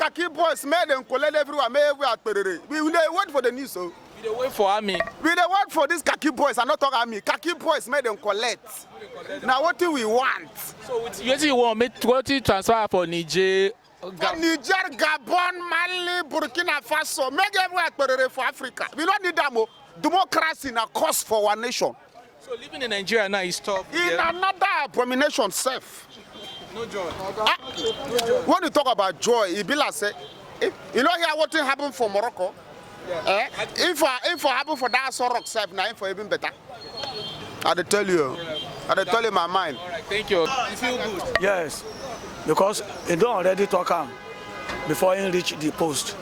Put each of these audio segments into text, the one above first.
khaki boys made them collect everywhere, we will wait for the news. So. We wait for army. We dey wait for these khaki boys, and not talk army. Khaki boys made them collect. Now what do we want? So what you want me to transfer for Niger? Niger, Gabon, Mali, Burkina Faso, make everywhere for Africa. We don't need that more. Democracy is a cost for our nation. So living in Nigeria now is tough. In another abomination, safe. No joy. When you talk about joy, it be like say, you know here what happened for Morocco. Yeah. If I happen for that sort of self, now for even better. I tell you, tell you my mind. All right, thank you. You feel good? Yes, because he don't already talk him before he reach the post.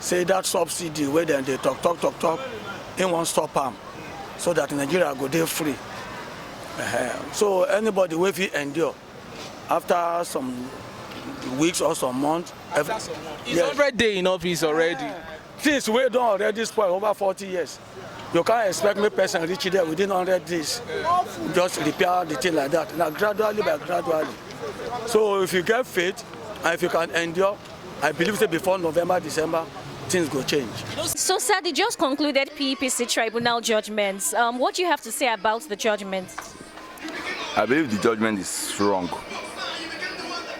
Say that subsidy where then they talk, he won't stop him, so that Nigeria go there free. So anybody will be endure after some weeks or some months. He's already in office already. Things we don't already spoil over 40 years. You can't expect me person reach there within 100 days. Just repair the thing like that. Now gradually by gradually. So if you get faith and if you can endure, I believe that before November, December, things go change. So sir, they just concluded PEPT tribunal judgments. What do you have to say about the judgments? I believe the judgment is wrong.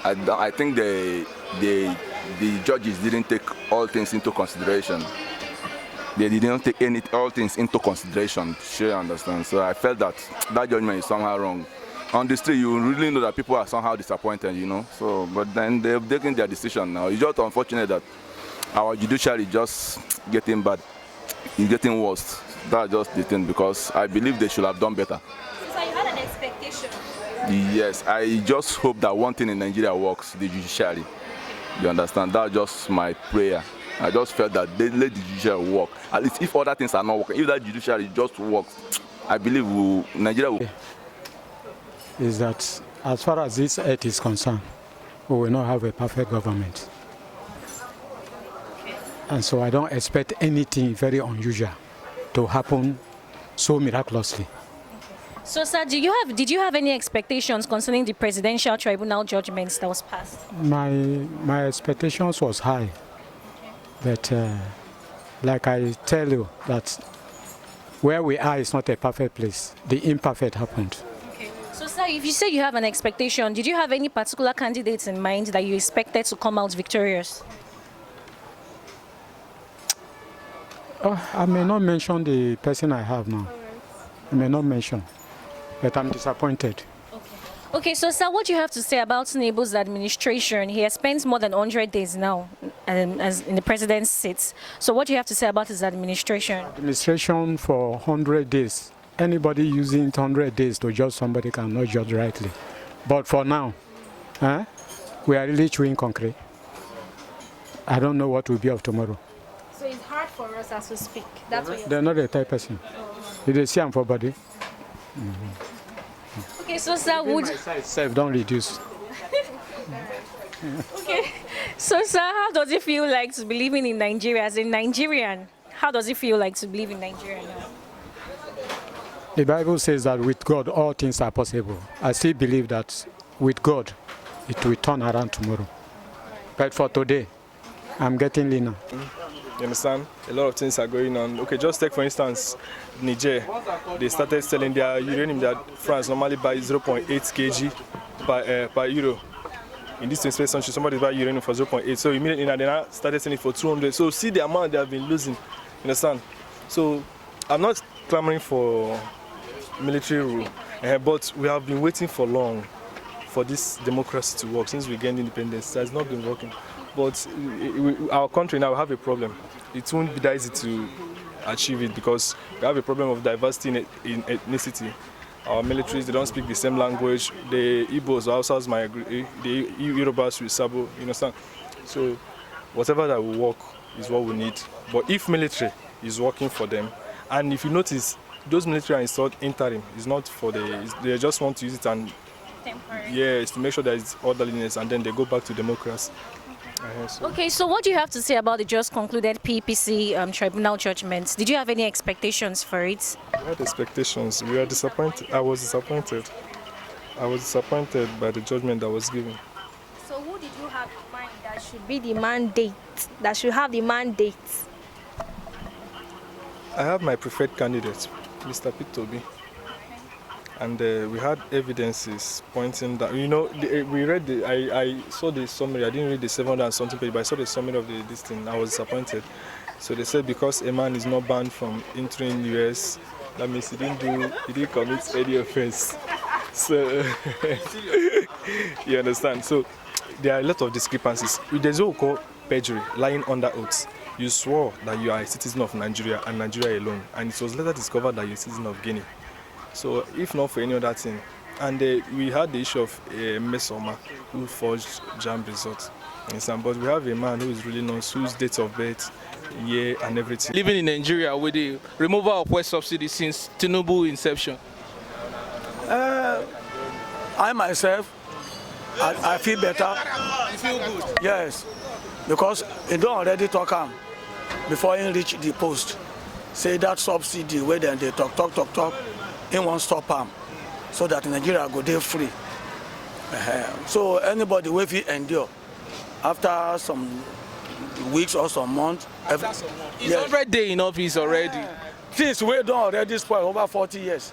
I think the judges didn't take all things into consideration. They didn't take all things into consideration. Sure, you understand. So I felt that judgment is somehow wrong. On the street, you really know that people are somehow disappointed, you know. So, but then they've taken their decision now. It's just unfortunate that our judiciary is just getting bad. It's getting worse. That's just the thing, because I believe they should have done better. So you had an expectation? Yes, I just hope that one thing in Nigeria works, the judiciary. You understand? That's just my prayer. I just felt that they let the judiciary work. At least if other things are not working, if that judiciary just works, I believe Nigeria will. Is that as far as this earth is concerned, we will not have a perfect government. And so I don't expect anything very unusual to happen so miraculously. So sir, did you have any expectations concerning the presidential tribunal judgments that was passed? My expectations was high. But like I tell you, that where we are is not a perfect place. The imperfect happened. Okay. So sir, if you say you have an expectation, did you have any particular candidates in mind that you expected to come out victorious? I may not mention the person I have now. I may not mention, but I'm disappointed. Okay, so sir, what do you have to say about Tinubu's administration? He has spent more than 100 days now as in the president's seat. So what do you have to say about his administration? Administration for 100 days. Anybody using 100 days to judge somebody cannot judge rightly. But for now, we are really chewing concrete. I don't know what will be of tomorrow. So it's hard for us as we speak. That's what they're not the type person. They see them for body. Okay, so sir, would self don't reduce. Okay, so sir, how does it feel like to be living in Nigeria as a Nigerian? How does it feel like to live in Nigeria now? The Bible says that with God all things are possible. I still believe that with God it will turn around tomorrow. But for today, I'm getting leaner. You understand? A lot of things are going on. Okay, just take for instance Niger. They started selling their uranium that France normally buys 0.8 kg per euro. In this 21st century, somebody buy uranium for 0.8. So immediately they now started selling it for 200. So see the amount they have been losing. You understand? So I'm not clamoring for military rule, but we have been waiting for long for this democracy to work since we gained independence. It has not been working. But our country now have a problem. It won't be that easy to achieve it because we have a problem of diversity in ethnicity. Our militaries, they don't speak the same language. The Igbos, Hausas might agree. The Yorubas with Sabo, you understand? So whatever that will work is what we need. But if military is working for them, and if you notice, those military are installed interim. It's not for they just want to use it and temporary. Yes, to make sure there is orderliness, and then they go back to democracy. Okay, so what do you have to say about the just concluded PEPT tribunal judgments? Did you have any expectations for it? We had expectations. We are disappointed. I was disappointed. I was disappointed by the judgment that was given. So who did you have in mind that That should be the mandate. That should have the mandate. I have my preferred candidate, Mr. PEPT. And we had evidences pointing that, we read I saw the summary. I didn't read the 700 and something page, but I saw the summary of this thing. I was disappointed. So they said because a man is not banned from entering US, that means he didn't commit any offense. So you understand? So there are a lot of discrepancies. There's what we call perjury, lying under oath. You swore that you are a citizen of Nigeria and Nigeria alone, and it was later discovered that you're a citizen of Guinea. So if not for any other thing, and we had the issue of Mesoma who forged JAMB results. But we have a man who is really known, whose date of birth, year, and everything. Living in Nigeria with the removal of West subsidy since Tinubu inception. I myself, I feel better. You feel good? Yes, because they don't already talk before he reach the post. Say that subsidy where then they talk, he won't stop them, so that Nigeria go there free. So anybody will endure after some weeks or some months. He's 100 days in office already. Things we don't already spoil over 40 years.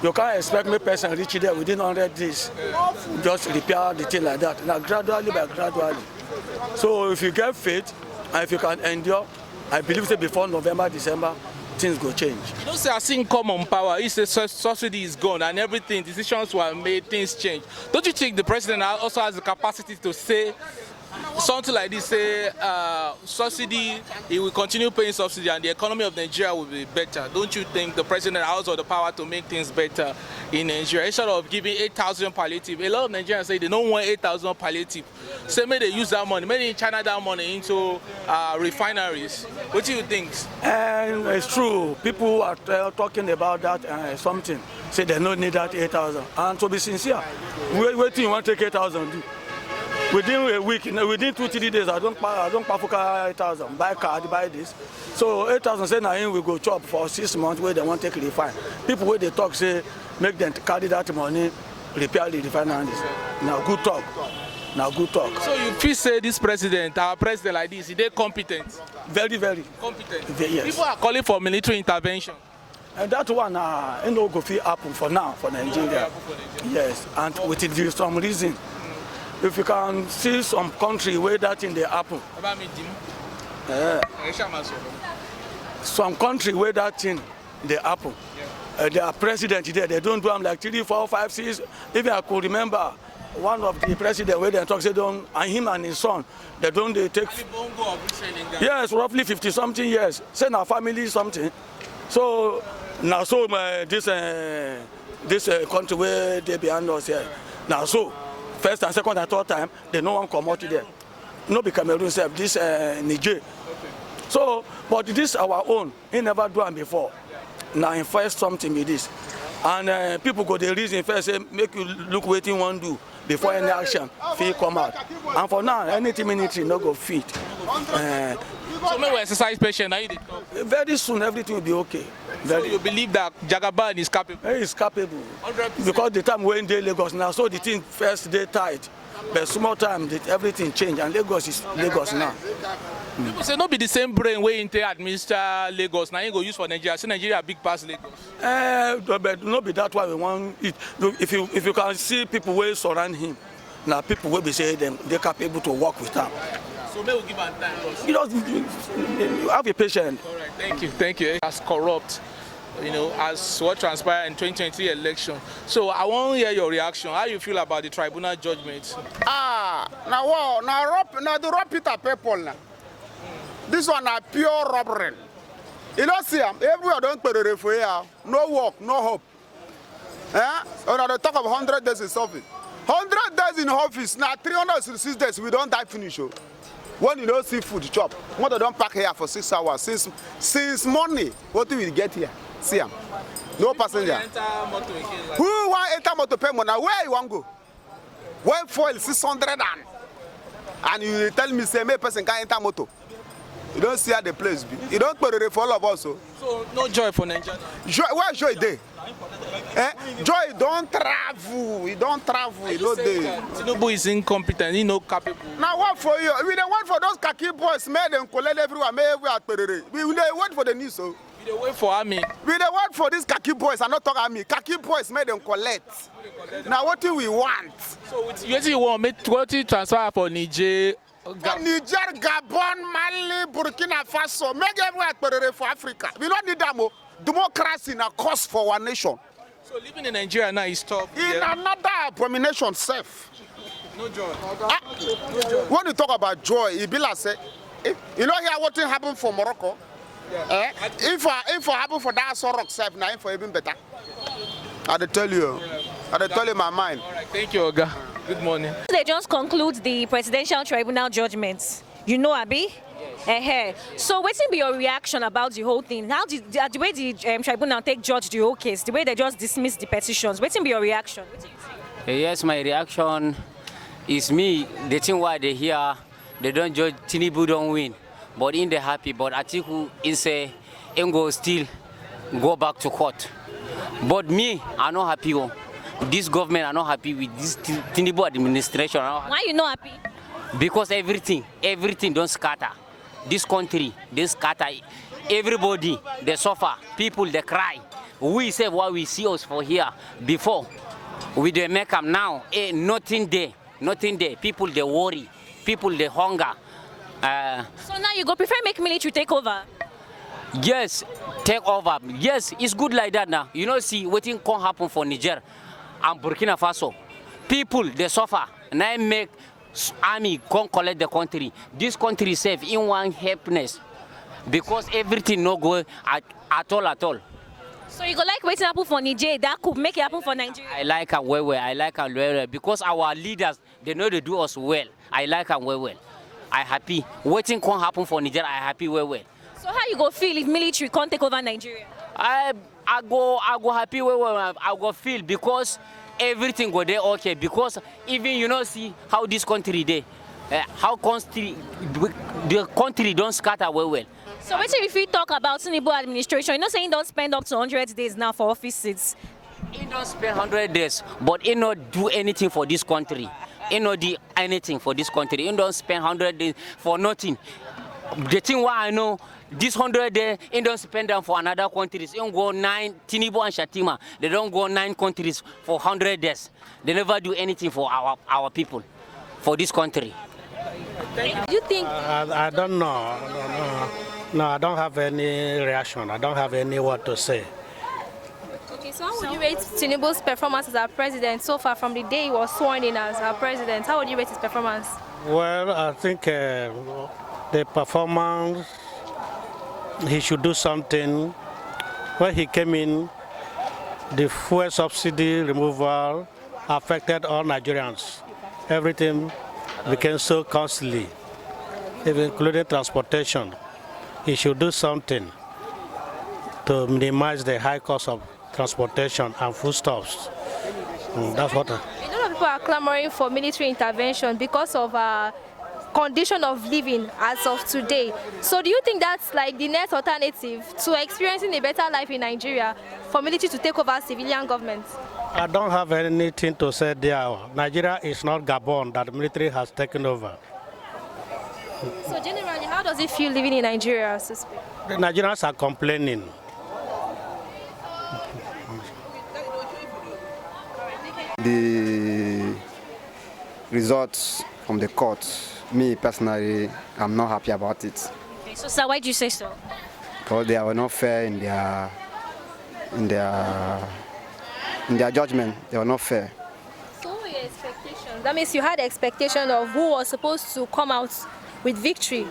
You can't expect me person reach there within 100 days. Just repair the thing like that. Now gradually by gradually. So if you get faith and if you can endure, I believe that before November, December, things go change. You don't say I seen come on power, if the subsidy is gone and everything, decisions were made, things change. Don't you think the president also has the capacity to say something like this, say subsidy, he will continue paying subsidy and the economy of Nigeria will be better? Don't you think the president has also the power to make things better in Nigeria? Instead of giving 8,000 palliative, a lot of Nigerians say they don't want 8,000 palliative. Say maybe they use that money, maybe in China that money into refineries. What do you think? And it's true, people are talking about that something, say they don't need that 8,000. And to be sincere, what do you want to take 8,000 do? Within a week, within 2-3 days, I don't pay 8,000. Buy card, buy this. So 8,000 say now we go chop for 6 months where they want to take refine. People where they talk say make them carry that money, repair the refineries. Now good talk. So you feel say this president, our president like this, is they competent? Very, very competent. Yes. People are calling for military intervention. And that one, no go fit happen for now for Nigeria. Yes, and with some reason. If you can see some country where that thing they happen, some country where that thing they happen, their president there, they don't do them like 3, 4, 5, 6. Even I could remember one of the president where they talk, say don't, and him and his son, they take. Yes, roughly 50-something years. Say now family something. So now this country where they behind us here. Now so. First and second and third time, they no one come out there. No be Cameroon self, this Niger. So, but this our own, he never do it before. Now in first something with this. And people go the reason first say, make you look what you want to do before any action, fee come out. And for now, anything military no go fit. So maybe exercise patient, very soon everything will be okay. So you believe that Jagaban is capable? He is capable. 100%. Because the time when they Lagos now, so the thing first day tight. But small time, everything change, and Lagos is Lagos now. People say not be the same brain way into administer Lagos. Now you go use for Nigeria. So Nigeria big pass Lagos. But not be that why we want it. If you can see people will surround him, now people will be saying they're capable to work with them. So maybe we'll give him time. You have a patient. All right, thank you. As corrupt, as what transpired in 2023 election. So I want to hear your reaction. How you feel about the tribunal judgment? Now the raw Peter people now. This one are pure robbery. You don't see them. Everywhere don't pay the referee. No work, no hope. When they talk of 100 days in office. 100 days in office, now 366 days, we don't die finish. When you don't see food chop, what they don't pack here for 6 hours. Since morning, what do we get here? See them. No passenger. Who want enter motor pay money? Where you want to go? When fuel 600 and you tell me say, me person can't enter motor. You don't see how the place be. You don't pay the for all of us. So no joy for Nigeria. Where joy there? Joy don't travel. He don't travel. He don't do. Tinubu is incompetent. He no capable. Now what for you? We don't wait for those khaki boys made them collect everywhere. We wait for the news. So. We dey wait for army. We dey wait for these khaki boys. I not talk army. Khaki boys made them collect. Now what do we want? So what you want? What you transfer for Niger? Niger, Gabon, Mali, Burkina Faso. Make everywhere for Africa. We don't need that more. Democracy na cost for our nation. So living in Nigeria now is tough. In another abomination safe. No joy. When you talk about joy, it be like say, you know here what happened for Morocco. Yeah. If I happen for that sort of self, now for even better. I tell you, I tell you my mind. All right, thank you, Oga. Good morning. They just conclude the presidential tribunal judgments. You know, Abi? So what's be your reaction about the whole thing? How did the way the tribunal take judge the whole case, the way they just dismiss the petitions, what's be your reaction? Yes, my reaction is me, the thing why they here, they don't judge Tinubu don't win. But in the happy, but Atiku in say Ngo still go back to court. But me, I'm not happy. This government are not happy with this Tinubu administration. Why you not happy? Because everything don't scatter. This country, they scatter. Everybody, they suffer. People, they cry. We say what we see us for here before. We they make them now. Nothing there. People, they worry. People, they hunger. So now you go prefer make military take over? Yes, take over. Yes, it's good like that now. You know, see, what thing can happen for Niger and Burkina Faso. People, they suffer. Now make army come collect the country. This country safe in one happiness because everything no go at all. So you go like waiting happen for Niger, that could make it happen for Nigeria? I like them well. Because our leaders, they know they do us well. I like them well. I happy. Waiting can happen for Niger, I happy well. So how you go feel if military can't take over Nigeria? I go happy well. I go feel because everything go there okay. Because even you know see how this country dey, the country don't scatter well. So what if you talk about Tinubu administration? You know saying don't spend up to 100 days now for office seats. He don't spend 100 days, but he not do anything for this country. He not do anything for this country. He don't spend 100 days for nothing. The thing why I know, this 100 days, he don't spend them for another countries. He don't go 9, Tinubu and Shatima, they don't go 9 countries for 100 days. They never do anything for our people, for this country. Do you think? I don't know. No, I don't have any reaction. I don't have any word to say. Okay, so how would you rate Tinubu's performance as our president so far from the day he was sworn in as our president? How would you rate his performance? Well, I think the performance, he should do something. When he came in, the fuel subsidy removal affected all Nigerians. Everything became so costly, even including transportation. He should do something to minimize the high cost of transportation and foodstuffs. That's what. A lot of people are clamoring for military intervention because of condition of living as of today. So do you think that's like the next alternative to experiencing a better life in Nigeria for military to take over civilian government? I don't have anything to say there. Nigeria is not Gabon that the military has taken over. So generally, how does it feel living in Nigeria? The Nigerians are complaining. The results from the court, me personally, I'm not happy about it. Okay, so sir, why do you say so? Because they were not fair in their judgment. They were not fair. So what were your expectations? That means you had expectation of who was supposed to come out with victory.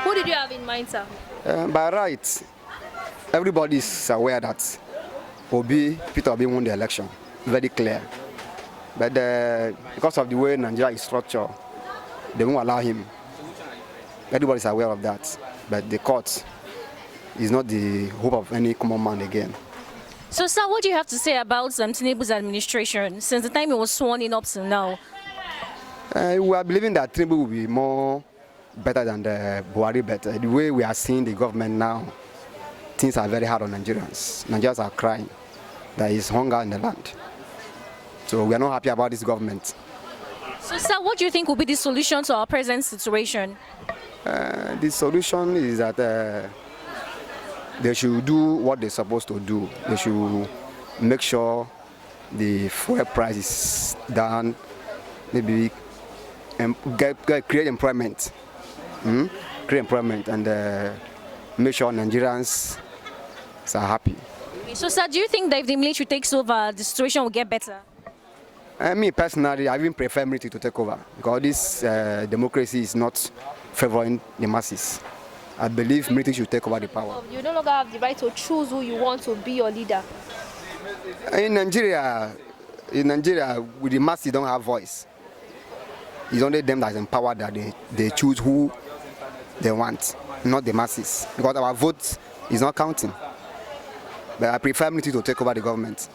Who did you have in mind, sir? By right, everybody is aware that Peter Obi won the election. Very clear. But because of the way Nigeria is structured, they won't allow him. Everybody is aware of that. But the court is not the hope of any common man again. So, sir, what do you have to say about Tinubu's administration since the time he was sworn in up till now? We are believing that Tinubu will be more better than the Buhari, but the way we are seeing the government now, things are very hard on Nigerians. Nigerians are crying. There is hunger in the land. So we are not happy about this government. So, sir, what do you think will be the solution to our present situation? The solution is that they should do what they're supposed to do. They should make sure the fuel price is down, maybe create employment, create employment, and make sure Nigerians are happy. So, sir, do you think that if the military takes over, the situation will get better? Me personally, I even prefer military to take over because this democracy is not favoring the masses. I believe military should take over the power. You no longer have the right to choose who you want to be your leader. In Nigeria, with the masses don't have voice. It's only them that is empowered that they choose who they want, not the masses. Because our vote is not counting. But I prefer military to take over the government.